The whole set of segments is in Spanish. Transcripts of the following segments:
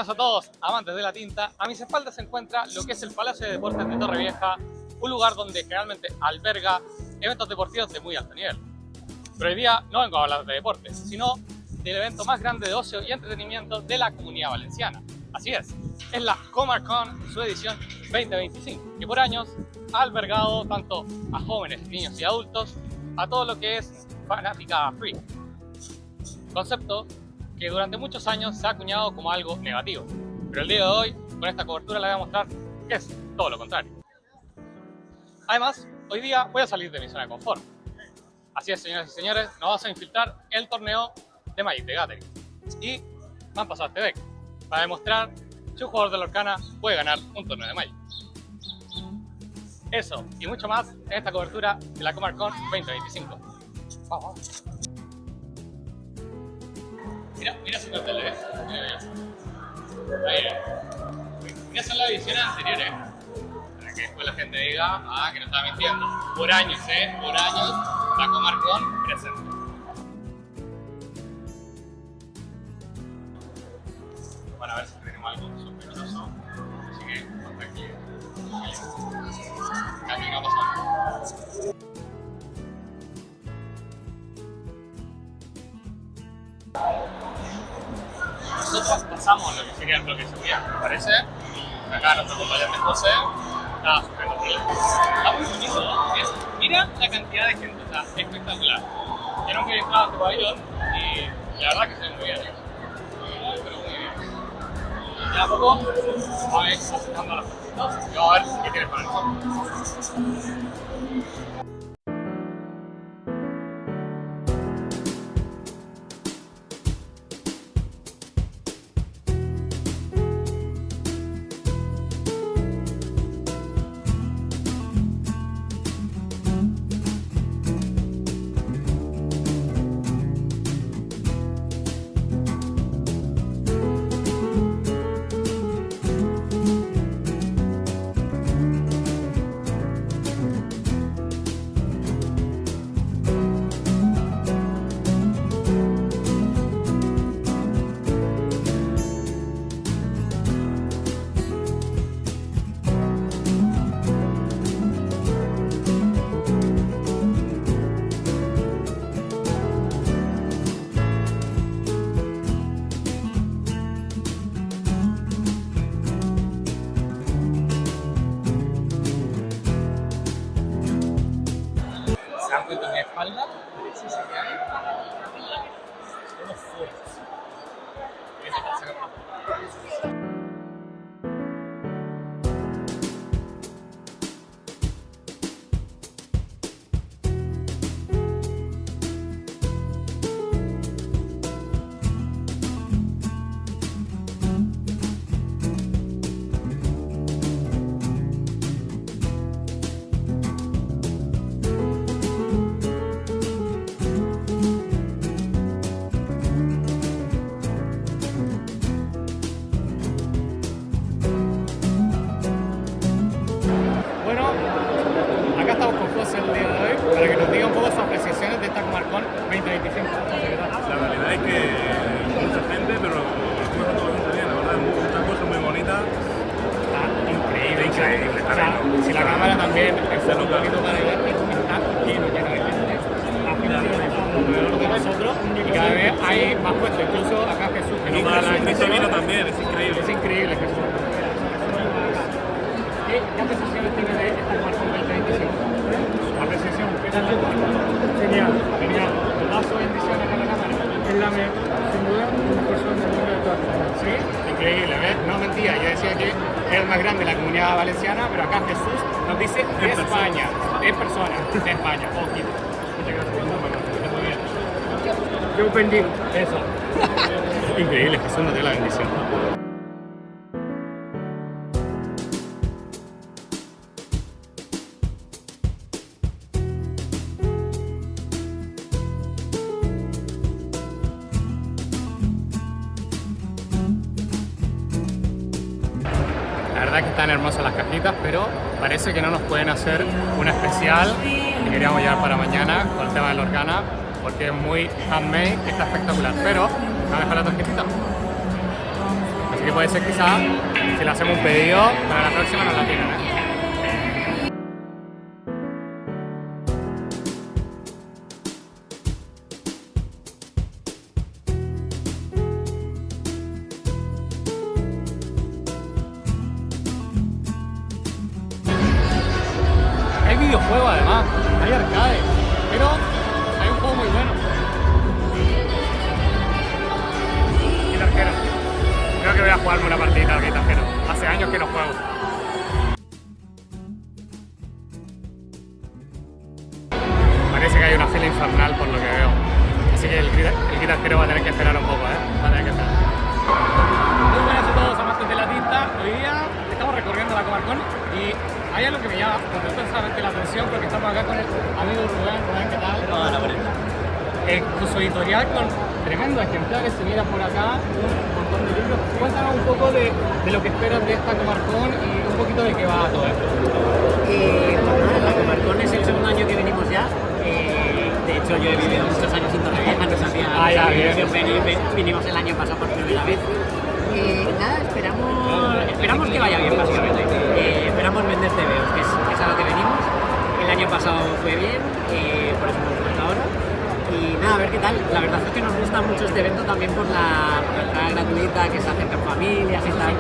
Buenas a todos, amantes de la tinta. A mis espaldas se encuentra lo que es el Palacio de Deportes de Torrevieja, un lugar donde generalmente alberga eventos deportivos de muy alto nivel. Pero hoy día no vengo a hablar de deportes, sino del evento más grande de ocio y entretenimiento de la Comunidad Valenciana. Así es la Comarcon en su edición 2025, que por años ha albergado tanto a jóvenes, niños y adultos, a todo lo que es fanática freak. Concepto que durante muchos años se ha acuñado como algo negativo, pero el día de hoy, con esta cobertura, les voy a mostrar que es todo lo contrario. Además, hoy día voy a salir de mi zona de confort. Así es, señoras y señores, nos vamos a infiltrar el torneo de Magic the Gathering. Y me han pasado este deck para demostrar si un jugador de Lorcana puede ganar un torneo de Magic. Eso y mucho más en esta cobertura de la Comarcon 2025. Vamos. Mira su cartel, Mira, son las ediciones anteriores. Para que después la gente diga, que no estaba mintiendo. Por años, por años, la Comarcon presente. Bueno, a ver si tenemos algo sospechoso. Así que, tranquilo. Aquí no pasa nada. Nosotros pasamos lo que sería el bloque de seguridad, ¿me parece? Acá nuestro compañero José estaba sufriendo problemas. Está muy bonito, ¿no? Mira la cantidad de gente, o sea, espectacular. Yo nunca he entrado a este pabellón y la verdad que se ve muy bien. Pero muy bien. Y a poco vamos a ir acercando a los partidos y vamos a ver qué tiene para nosotros. ¿Se dan cuenta de mi espalda? Sí, se ve ahí. Unos fuertes. Eso pasa acá. Acá estamos con José el día de hoy para que nos diga un poco sus apreciaciones de esta Comarcon 2025. La realidad es que mucha gente, pero estamos pasando bastante bien, la verdad, una cosa muy bonita. Está increíble, increíble. O sea, si la cámara también enfoca un poquito para allá, está lleno de gente. La gente de fondo alrededor de nosotros y cada vez hay más puestos, incluso acá Jesús, que no para la Cristo vino también, es increíble. Es increíble, Jesús. ¿Qué apreciaciones tiene de esta Comarcon 2025? Apreciación, ¿qué tal? Genial. Genial. Paso bendiciones a la cámara. Es la sin duda, una persona del mundo de todas formas. Sí, increíble, ¿ves? No mentira, yo decía que es el más grande de la Comunidad Valenciana, pero acá Jesús nos dice de España, de personas, de España, poquito. Muchas gracias, muy bien. Yo bendigo. Eso. Increíble, Jesús nos dio la bendición. La verdad que están hermosas las cajitas, pero parece que no nos pueden hacer una especial que queríamos llevar para mañana con el tema de Lorcana, porque es muy handmade y está espectacular. Pero, ¿me dejar la tarjetita? Así que puede ser quizás, si le hacemos un pedido, para la próxima nos la tienen, ¿eh? Hay videojuegos además, hay arcade, pero hay un juego muy bueno. Guitarjero. Creo que voy a jugarme una partidita al guitarjero. Hace años que no juego. Parece que hay una fila infernal por lo que veo. Así que el guitarjero va a tener que esperar un poco, Va a tener que esperar. Muy buenas a todos, amantes de la tinta. Hoy día estamos recorriendo la Comarcón y hay algo que me llama intensamente la atención porque estamos acá con el amigo Rubén. Rubén, ¿qué tal? Hola, buenas. Con su editorial con tremendo ejemplares, se mira por acá un montón de libros. Cuéntanos un poco de lo que esperas de esta Comarcón y un poquito de qué va todo esto. La Comarcón es el segundo año que venimos ya. De hecho, yo he vivido muchos años en Torrevieja, nos hacía mucha ilusión venir, vinimos el año pasado por primera vez. Nada, esperamos que vaya bien, básicamente. Esperamos vender TVOs, que es a lo que venimos. El año pasado fue bien, por eso hemos vuelto ahora. Y nada, a ver qué tal. La verdad es que nos gusta mucho este evento también por la entrada gratuita, que se acercan familias y tal.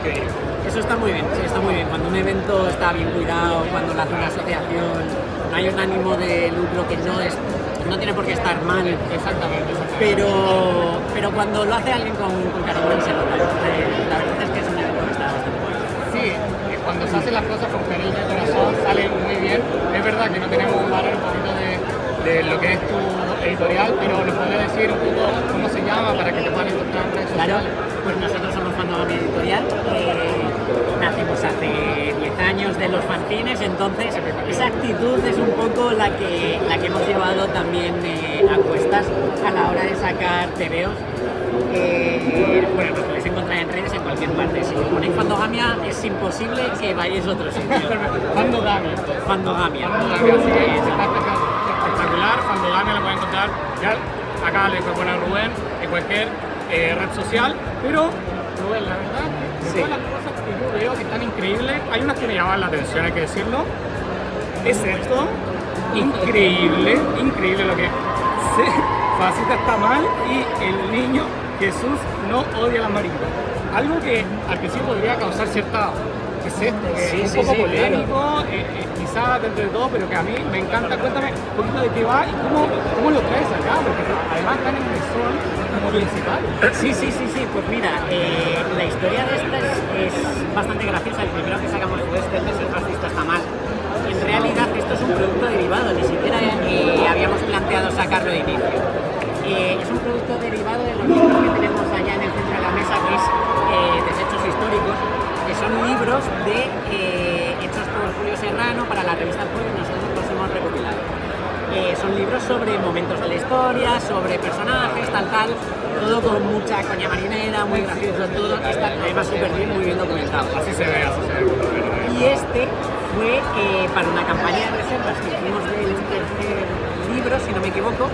Eso está muy bien, sí, está muy bien. Cuando un evento está bien cuidado, cuando lo hace una asociación, no hay un ánimo de lucro que no tiene por qué estar mal. Exactamente. Pero cuando lo hace alguien con cariño se nota. La verdad es que es un evento que está bastante bueno. Sí, cuando se hacen las cosas con cariño y corazón sale muy bien. Es verdad que no tenemos un valor un poquito de lo que es tu editorial, pero nos podrías decir un poco cómo se llama para que te puedan encontrar en redes Claro, sociales. pues nosotros somos Fandogami Editorial. Nacimos hace 10 años de los fanzines, entonces esa actitud es un poco la que hemos llevado también a cuestas a la hora de sacar TVOs. Bueno, nos podéis encontrar en redes en cualquier parte. Si ponéis Fandogamia es imposible que vayáis a otro sitio. Fandogamia. Fandogamia. Fandogamia, así que está espectacular. Fandogamia la pueden encontrar ya acá le pueden poner Rubén en cualquier red social, pero Rubén, la verdad, de Sí. todas las cosas que yo veo que están increíbles, hay unas que me llaman la atención, hay que decirlo. Es esto, increíble lo que Facita está mal y el niño Jesús no odia las mariposas. Algo que al principio podría causar cierta, ¿qué es esto? Sí, Un sí, poco sí, polémico, quizás dentro de todo, pero que a mí me encanta. Cuéntame un poquito de qué va y cómo lo traes acá, porque además están en el sol como principal. Sí, pues mira, la historia de esta es bastante graciosa. El primero que sacamos fue este, el fascista está mal. En realidad esto es un producto derivado, ni siquiera habíamos planteado sacarlo de inicio. Es un producto derivado de los libros que tenemos allá en el centro de la mesa, que es Desechos Históricos, que son libros hechos por Julio Serrano para la revista El Pueblo y nosotros los hemos recopilado. Son libros sobre momentos de la historia, sobre personajes, tal, todo con mucha coña marinera, muy gracioso todo, está además súper bien, muy bien documentado. Así se ve. Y este fue para una campaña de reservas que hicimos del tercer libro, si no me equivoco,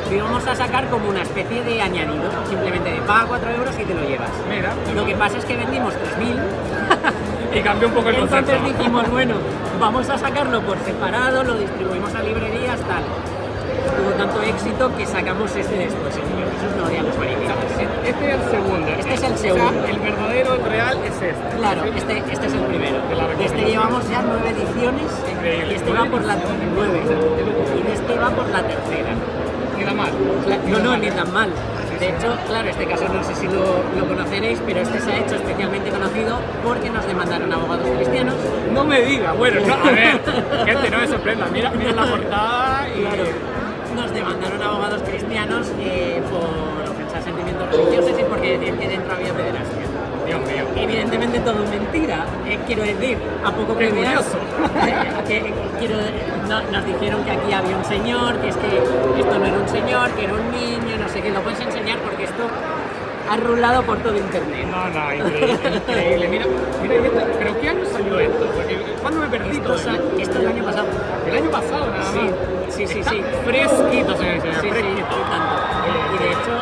lo íbamos a sacar como una especie de añadido, simplemente de paga 4 euros y te lo llevas. Mira. Lo que pasa es que vendimos 3.000 Y cambió un poco el concepto. entonces dijimos, bueno, vamos a sacarlo por separado, lo distribuimos a librerías, tal. Tuvo tanto éxito que sacamos este después, el niño Jesús no odia las mariposas. Este es el segundo. Este es el O segundo. sea, el verdadero, el real es este. Claro, este es el primero. De la De este llevamos ya 9 ediciones Increíble. y este va por la 9. Y de este va por la tercera. Ni da mal. No, ni tan mal. De hecho, claro, este caso no sé si lo conoceréis, pero este se ha hecho especialmente conocido porque nos demandaron abogados cristianos. No me diga, bueno, no, a ver, gente, no me sorprenda, mira la portada y... Claro, nos demandaron abogados cristianos por ofensar sentimientos religiosos y porque decían que dentro había pederastia. Dios mío. Evidentemente todo mentira, quiero decir, a poco Qué que veas, curioso. nos dijeron que aquí había un señor, que es que esto no era un señor, que era un niño, no sé qué, lo puedes enseñar porque esto ha rulado por todo internet. No, increíble. Mira, y esto, pero ¿qué año salió esto? Porque, ¿cuándo me perdí todo? Esto el año pasado. El año pasado nada más. Sí. Está fresquito, señor, Sí, fresquito. tanto. Y de hecho,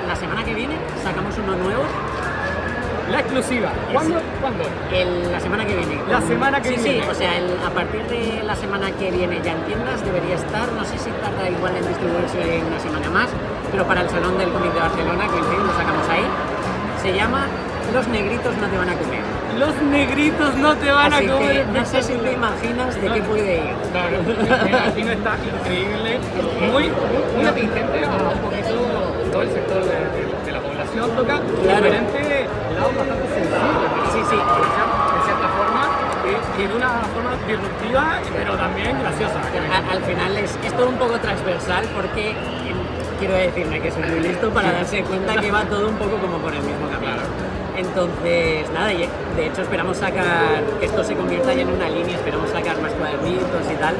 la semana que viene sacamos uno nuevo La exclusiva. ¿Cuándo? ¿Cuándo? La semana que viene. La semana que viene. Sí, o sea, a partir de la semana que viene ya en tiendas debería estar, no sé si tarda igual en distribuirse una semana más, pero para el Salón del Cómic de Barcelona, que en fin, lo sacamos ahí, se llama Los negritos no te van a comer. Los negritos no te van Así a comer. que no sé si te imaginas de qué puede ir. El cine está increíble, muy atingente a un poquito todo el sector de la población, toca diferentes lados bastante sensibles. Sí, sí. De cierta forma, y de una forma disruptiva, pero también graciosa. Al final es todo un poco transversal porque quiero decirme que soy muy listo para darse cuenta que va todo un poco como por el mismo camino. Entonces, nada, y de hecho esperamos sacar, que esto se convierta ya en una línea, esperamos sacar más cuadernitos y tal.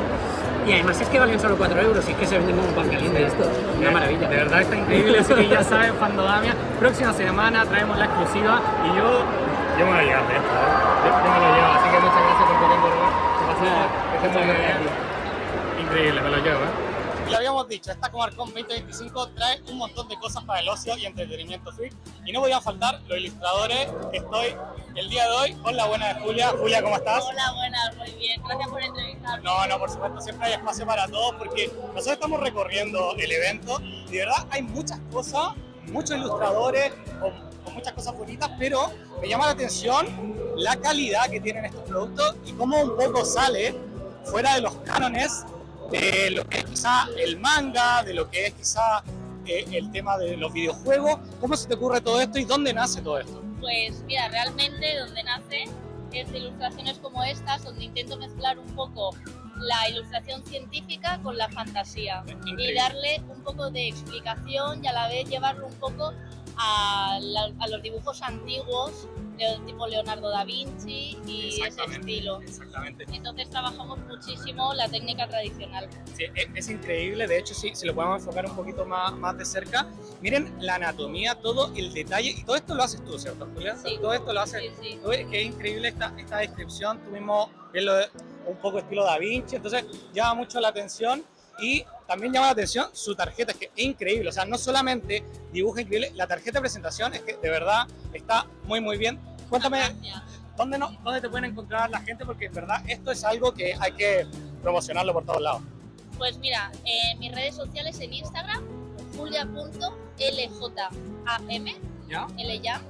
Y además es que valen solo 4 euros y es que se venden como pan caliente esto. Una maravilla. De verdad está increíble, así que ya saben, Fandodamia, próxima semana traemos la exclusiva y yo me voy a llevar de esto, yo me lo llevo, así que muchas gracias por venir, que estés muy bien. Increíble, me lo llevo, Y lo habíamos dicho, esta Comarcon 2025 trae un montón de cosas para el ocio y entretenimiento freak. Y no podían faltar los ilustradores. Estoy el día de hoy con la buena de Julia. Julia, ¿cómo estás? Hola, buenas, muy bien. Gracias por entrevistarme. No, por supuesto, siempre hay espacio para todos porque nosotros estamos recorriendo el evento y de verdad hay muchas cosas, muchos ilustradores con muchas cosas bonitas, pero me llama la atención la calidad que tienen estos productos y cómo un poco sale fuera de los cánones de lo que es quizá el manga, de lo que es quizá el tema de los videojuegos. ¿Cómo se te ocurre todo esto y dónde nace todo esto? Pues mira, realmente donde nace es de ilustraciones como estas, donde intento mezclar un poco la ilustración científica con la fantasía y darle un poco de explicación y a la vez llevarlo un poco a los dibujos antiguos, tipo Leonardo da Vinci y ese estilo. Exactamente. Entonces trabajamos muchísimo la técnica tradicional. Sí, es increíble, de hecho si lo podemos enfocar un poquito más de cerca, miren la anatomía, todo el detalle, y todo esto lo haces tú, ¿cierto, Julia? Sí. Todo esto lo haces Sí. tú, que es increíble esta descripción, tú mismo ves un poco estilo Da Vinci, entonces llama mucho la atención. Y también llama la atención su tarjeta, es que es increíble, o sea, no solamente dibuja increíble, la tarjeta de presentación es que de verdad está muy bien. Cuéntame, ¿dónde te pueden encontrar la gente? Porque en verdad esto es algo que hay que promocionarlo por todos lados. Pues mira, en mis redes sociales en Instagram, julia.ljam, ¿Ya? LJam,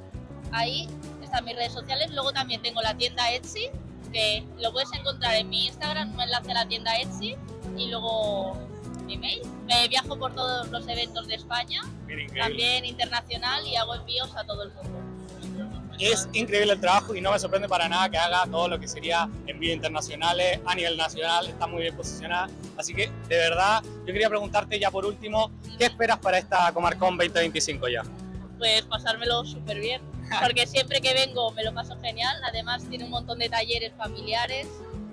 ahí están mis redes sociales. Luego también tengo la tienda Etsy, que lo puedes encontrar en mi Instagram, un enlace a la tienda Etsy, y luego mi mail. Me viajo por todos los eventos de España, también internacional, y hago envíos a todo el mundo. Es increíble el trabajo y no me sorprende para nada que haga todo lo que sería envíos internacionales a nivel nacional, está muy bien posicionada. Así que, de verdad, yo quería preguntarte ya por último, ¿qué esperas para esta Comarcon 2025 ya? Pues pasármelo súper bien, porque siempre que vengo me lo paso genial. Además tiene un montón de talleres familiares,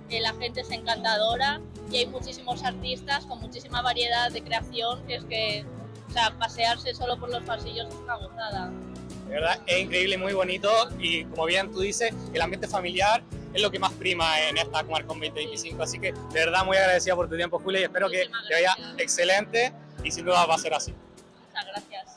la gente es encantadora y hay muchísimos artistas con muchísima variedad de creación, que es que, o sea, pasearse solo por los pasillos es una gozada. De verdad, es increíble, muy bonito y como bien tú dices, el ambiente familiar es lo que más prima en esta Comarcon 2025. Así que de verdad muy agradecida por tu tiempo, Julia, y espero que te vaya excelente y sin duda va a ser así. Muchas gracias.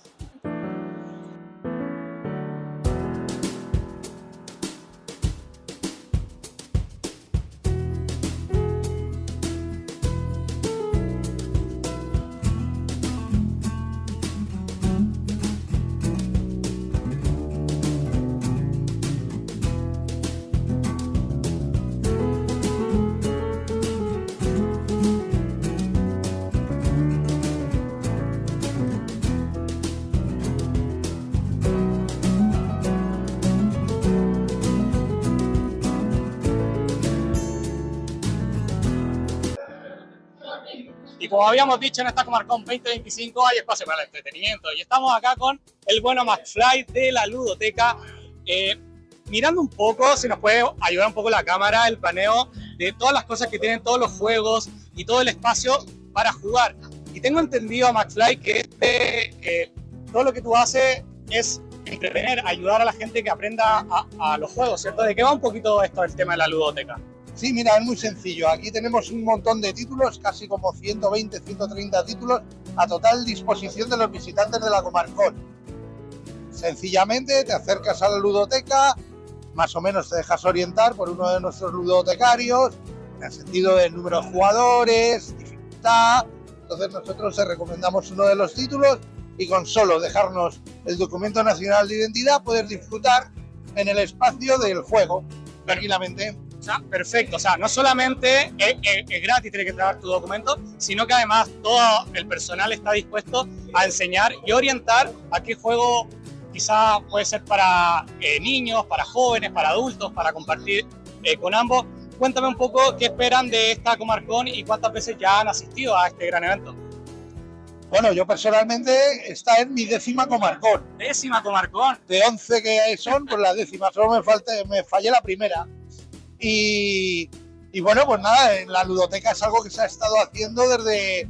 Y como habíamos dicho, en esta Comarcon 2025 hay espacio para el entretenimiento. Y estamos acá con el bueno McFly de la Ludoteca. Mirando un poco, si nos puede ayudar un poco la cámara, el paneo de todas las cosas que tienen todos los juegos y todo el espacio para jugar. Y tengo entendido, McFly, que todo lo que tú haces es entretener, ayudar a la gente que aprenda a los juegos, ¿cierto? ¿De qué va un poquito esto el tema de la Ludoteca? Sí, mira, es muy sencillo. Aquí tenemos un montón de títulos, casi como 120, 130 títulos, a total disposición de los visitantes de la Comarcon. Sencillamente te acercas a la ludoteca, más o menos te dejas orientar por uno de nuestros ludotecarios, en el sentido del número de jugadores, dificultad. Entonces nosotros te recomendamos uno de los títulos y con solo dejarnos el documento nacional de identidad puedes disfrutar en el espacio del juego tranquilamente. O sea, perfecto, o sea, no solamente es gratis, tienes que traer tu documento, sino que además todo el personal está dispuesto a enseñar y orientar a qué juego quizá puede ser para niños, para jóvenes, para adultos, para compartir con ambos. Cuéntame un poco qué esperan de esta Comarcon y cuántas veces ya han asistido a este gran evento. Bueno, yo personalmente esta es mi 10ª Comarcon. 10ª Comarcon. De 11 que son, pues la 10ª, solo me fallé la primera. Y bueno, pues nada, en la ludoteca es algo que se ha estado haciendo desde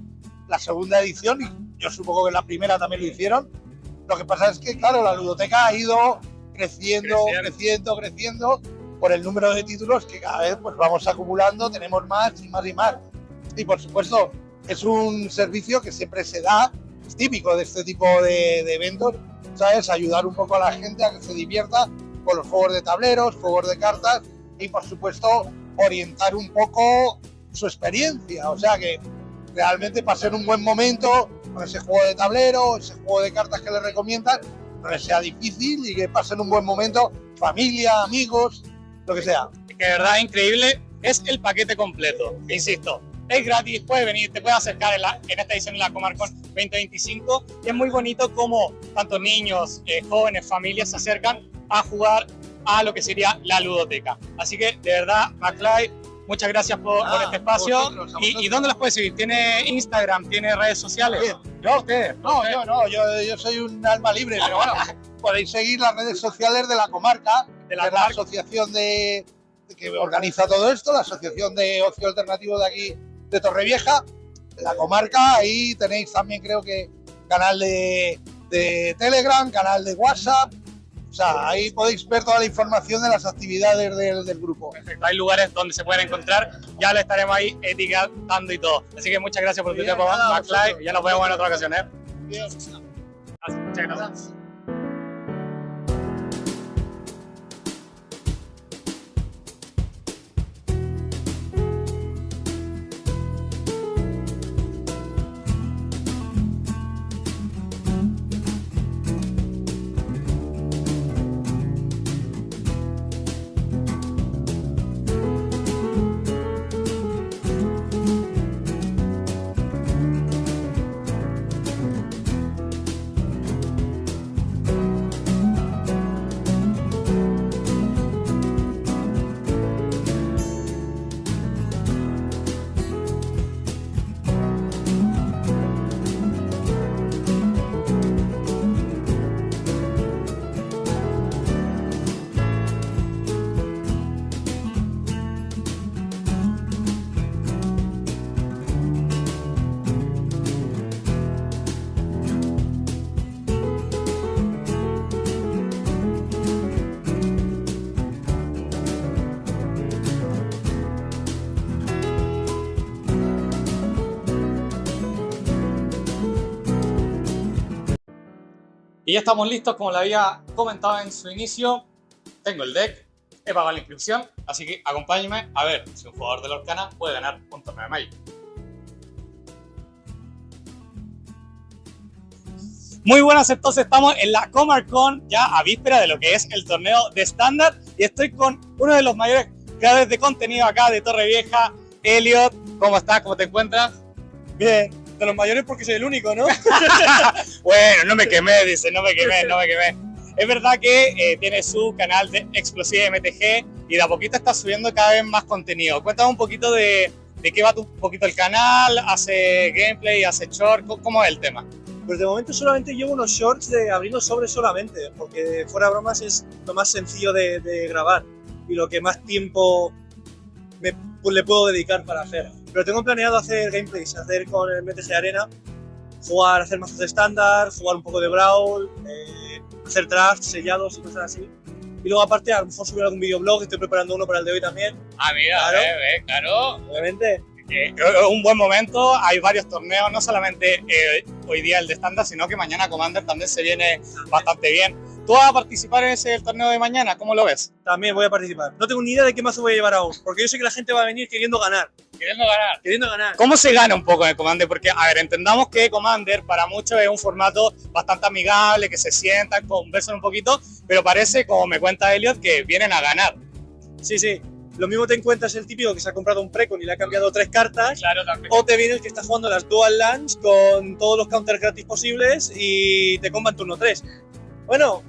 la segunda edición y yo supongo que en la primera también lo hicieron. Lo que pasa es que, claro, la ludoteca ha ido creciendo por el número de títulos que cada vez pues vamos acumulando, tenemos más y más y más. Y por supuesto, es un servicio que siempre se da, es típico de este tipo de eventos, ¿sabes? Ayudar un poco a la gente a que se divierta con los juegos de tableros, juegos de cartas y, por supuesto, orientar un poco su experiencia. O sea, que realmente pasen un buen momento con ese juego de tablero, ese juego de cartas que les recomiendan, no les sea difícil y que pasen un buen momento, familia, amigos, lo que sea. Que de verdad es increíble, es el paquete completo, insisto. Es gratis, puedes venir, te puedes acercar en esta edición de la Comarcon 2025 y es muy bonito como tanto niños, jóvenes, familias se acercan a jugar a lo que sería la ludoteca. Así que de verdad, McFly, muchas gracias por este espacio. Vosotros. ¿Y dónde las puedes seguir? ¿Tiene Instagram? ¿Tiene redes sociales? ¿Yo? ¿Ustedes? No, yo no, yo soy un alma libre, pero bueno, podéis seguir las redes sociales de la comarca, de la asociación que organiza todo esto, la Asociación de Ocio Alternativo de aquí de Torrevieja, la comarca. Ahí tenéis también, creo que, canal de Telegram, canal de WhatsApp. O sea, ahí podéis ver toda la información de las actividades del grupo. Perfecto, hay lugares donde se pueden encontrar, ya lo estaremos ahí etiquetando y todo. Así que muchas gracias por tu tiempo, McFly, ya nos vemos en otra ocasión, ¿eh? Muchas gracias. Y ya estamos listos, como le había comentado en su inicio. Tengo el deck, he pagado la inscripción, así que acompáñenme a ver si un jugador de Lorcana puede ganar un torneo de Magic. Muy buenas, entonces estamos en la Comarcon, ya a víspera de lo que es el torneo de estándar, y estoy con uno de los mayores creadores de contenido acá de Torrevieja, Elliot. ¿Cómo estás? ¿Cómo te encuentras? Bien, de los mayores porque soy el único, ¿no? Bueno, no me quemé, dice, no me quemé. Es verdad que tiene su canal de Explosive MTG y de a poquito está subiendo cada vez más contenido. Cuéntame un poquito de qué va un poquito el canal, hace gameplay, hace short, ¿cómo es el tema? Pues de momento solamente llevo unos shorts de abriendo sobres solamente, porque fuera de bromas es lo más sencillo de grabar y lo que más tiempo le puedo dedicar para hacer. Pero tengo planeado hacer gameplays, hacer con el MTG Arena, hacer mazos de estándar, jugar un poco de Brawl, hacer drafts, sellados y cosas así. Y luego aparte a lo mejor subir algún videoblog, estoy preparando uno para el de hoy también. Ah, mira, claro. Obviamente. Es un buen momento, hay varios torneos, no solamente hoy día el de estándar, sino que mañana Commander también se viene bastante bien. ¿Tú vas a participar en ese torneo de mañana? ¿Cómo lo ves? También voy a participar. No tengo ni idea de qué mazo voy a llevar aún, porque yo sé que la gente va a venir queriendo ganar. Queriendo ganar. Queriendo ganar. ¿Cómo se gana un poco en el Commander? Porque, a ver, entendamos que Commander para muchos es un formato bastante amigable, que se sientan, conversan un poquito, pero parece, como me cuenta Elliot, que vienen a ganar. Sí, sí. Lo mismo te encuentras el típico que se ha comprado un precon y le ha cambiado 3 cartas. Claro, también. O te viene el que está jugando las dual lands con todos los counters gratis posibles y te comba en turno 3. Bueno,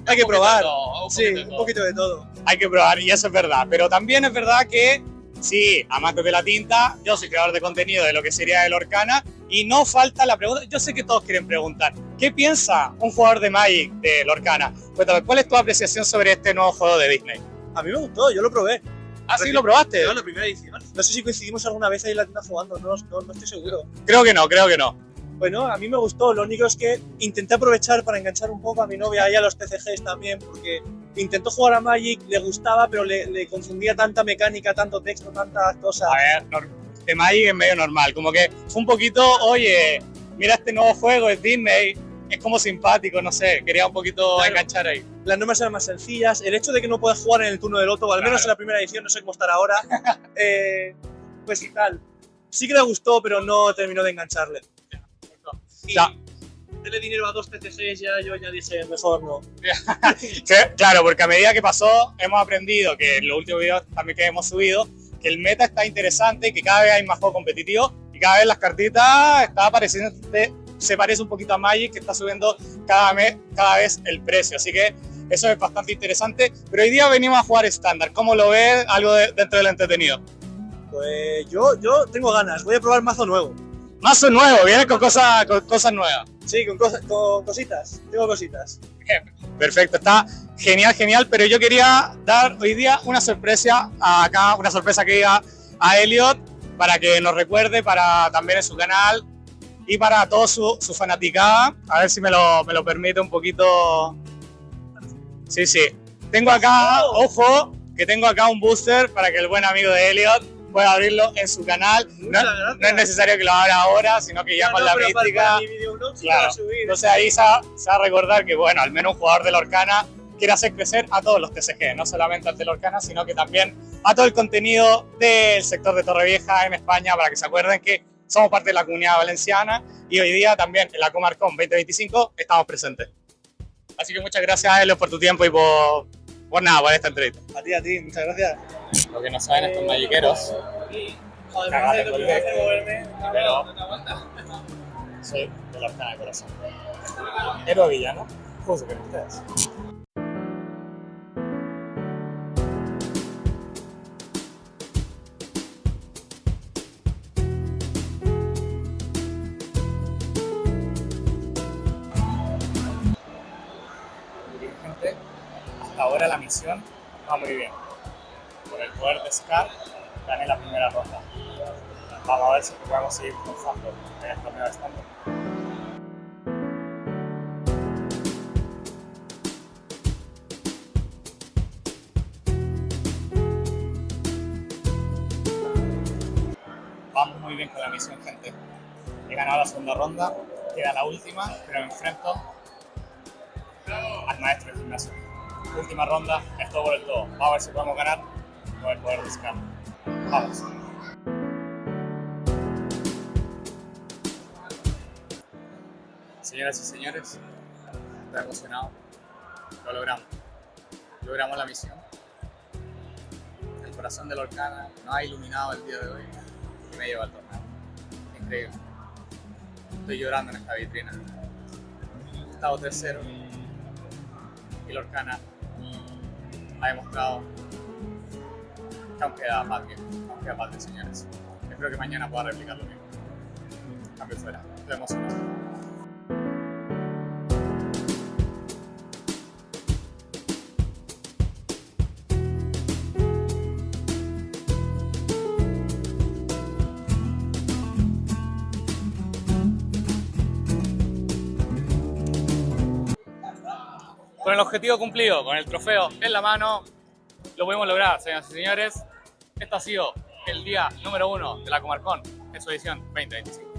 hay que probar. Sí, un poquito de todo. Hay que probar, y eso es verdad. Pero también es verdad que, sí, amantes de la tinta, yo soy creador de contenido de lo que sería el Lorcana, y no falta la pregunta. Yo sé que todos quieren preguntar, ¿qué piensa un jugador de Magic de Lorcana? Cuéntame, ¿cuál es tu apreciación sobre este nuevo juego de Disney? A mí me gustó, yo lo probé. ¿Ah, sí lo probaste? Yo la primera edición. No sé si coincidimos alguna vez ahí en la tienda jugando, no estoy seguro. Creo que no, creo que no. Bueno, a mí me gustó, lo único es que intenté aprovechar para enganchar un poco a mi novia y a los TCGs también, porque intentó jugar a Magic, le gustaba, pero le confundía tanta mecánica, tanto texto, tantas cosas. A ver, de Magic es medio normal, como que fue un poquito, oye, mira este nuevo juego, es Disney, es como simpático, no sé, quería un poquito Claro. enganchar ahí. Las normas eran más sencillas, el hecho de que no puedas jugar en el turno del otro, o al menos en la primera edición, no sé cómo estará ahora, pues tal. Sí que le gustó, pero no terminó de engancharle. Y Ya. darle dinero a 2 TCGs, yo ya dije, mejor no. Sí, claro, porque a medida que pasó, hemos aprendido que en los últimos videos también que hemos subido, que el meta está interesante y que cada vez hay más juego competitivo y cada vez las cartitas se parece un poquito a Magic, que está subiendo cada vez el precio. Así que eso es bastante interesante. Pero hoy día venimos a jugar estándar. ¿Cómo lo ves? Algo dentro del entretenido. Pues yo tengo ganas, voy a probar mazo nuevo. Mazo nuevo, viene con cosas nuevas. Sí, con cositas, tengo cositas. Perfecto, está genial, genial, pero yo quería dar hoy día una sorpresa acá, una sorpresa que diga a Elliot para que nos recuerde, para también en su canal y para toda su fanaticada. A ver si me lo permite un poquito. Sí, sí. Tengo acá, ojo, que tengo acá un booster para que el buen amigo de Elliot pueda abrirlo en su canal. No es necesario que lo abra ahora, sino que ya con la mística. Para mi videoblog sí Claro. va a subir. Entonces ahí se va a recordar que, bueno, al menos un jugador de Lorcana quiere hacer crecer a todos los TCG, no solamente al de Lorcana, sino que también a todo el contenido del sector de Torrevieja en España, para que se acuerden que somos parte de la comunidad valenciana y hoy día también en la Comarcon 2025 estamos presentes. Así que muchas gracias, Elio, por tu tiempo y por esta entrevista. A ti, muchas gracias. Lo que no saben estos magiqueros, Además de lo que me hace moverme, pero soy de Lorcana de corazón. Héroe villano, justo que ustedes. Gente, hasta ahora la misión va muy bien. Por el poder de Scar, gané la primera ronda. Vamos a ver si podemos seguir triunfando en el torneo de estándar. Vamos muy bien con la misión, gente. He ganado la segunda ronda, queda la última, pero me enfrento al maestro del gimnasio. Última ronda, es todo por el todo. Vamos a ver si podemos ganar con el poder de Scar. Vamos. Señoras y señores, estoy emocionado. Lo logramos. Logramos la misión. El corazón de Lorcana nos ha iluminado el día de hoy y me lleva al torneo. Increíble. Estoy llorando en esta vitrina. He estado 3-0 y Lorcana ha demostrado que aún queda patria, señores. Espero que mañana pueda replicar lo mismo. Cambio fuera. Estoy emocionado. Con el objetivo cumplido, con el trofeo en la mano, lo pudimos lograr, señoras y señores. Esto ha sido el día número 1 de la Comarcon en su edición 2025.